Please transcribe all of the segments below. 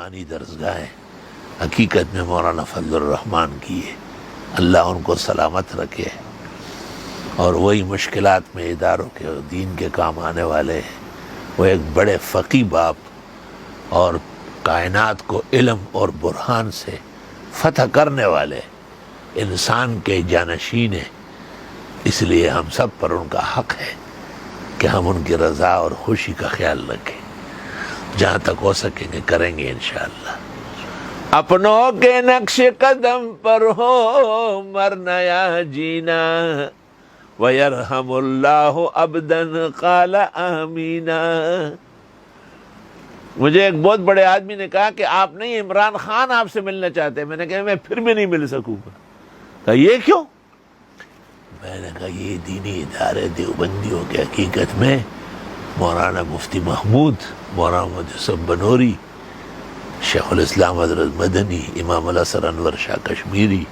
روحانی درسگاہیں حقیقت میں مولانا فضل الرحمان کی ہے، اللہ ان کو سلامت رکھے، اور وہی مشکلات میں اداروں کے دین کے کام آنے والے ہیں۔ وہ ایک بڑے فقیہ باپ اور کائنات کو علم اور برہان سے فتح کرنے والے انسان کے جانشین ہیں، اس لیے ہم سب پر ان کا حق ہے کہ ہم ان کی رضا اور خوشی کا خیال رکھیں، جہاں تک ہو سکیں گے کریں گے انشاءاللہ۔ اپنوں کے نقش قدم پر ہو مرنا یا جینا، وَيَرْحَمُ اللَّهُ عَبْدًا قَالَ آمِينَ۔ مجھے ایک بہت بڑے آدمی نے کہا کہ آپ نہیں، عمران خان آپ سے ملنا چاہتے ہیں۔ میں نے کہا میں پھر بھی نہیں مل سکوں گا۔ کہا یہ کیوں؟ میں نے کہا یہ دینی ادارے دیوبندیوں کے حقیقت میں مولانا مفتی محمود، مولانا مجسم بنوری، شیخ الاسلام حضرت مدنی، امام الحسن انور شاہ کشمیری،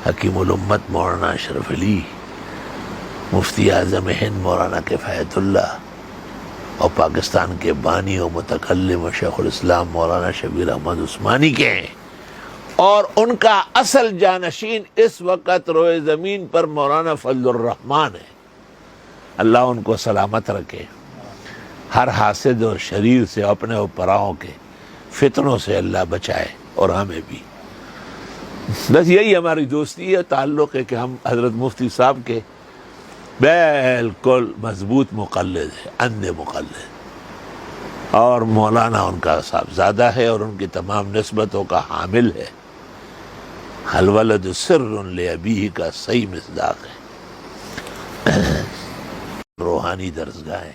حکیم الامت مولانا اشرف علی، مفتی اعظم ہند مولانا کفایت اللہ، اور پاکستان کے بانی و متکلم و شیخ الاسلام مولانا شبیر احمد عثمانی کے ہیں، اور ان کا اصل جانشین اس وقت روئے زمین پر مولانا فضل الرحمان ہے۔ اللہ ان کو سلامت رکھے، ہر حاسد اور شریر سے، اپنے و پراؤں کے فتنوں سے اللہ بچائے، اور ہمیں بھی۔ بس یہی ہماری دوستی ہے، تعلق ہے کہ ہم حضرت مفتی صاحب کے بالکل مضبوط مقلد ہے، اندھے مقلد، اور مولانا ان کا صاحبزادہ ہے اور ان کی تمام نسبتوں کا حامل ہے۔ الولد سر لأبیہ کا صحیح مصداق ہے۔ روحانی درسگاہیں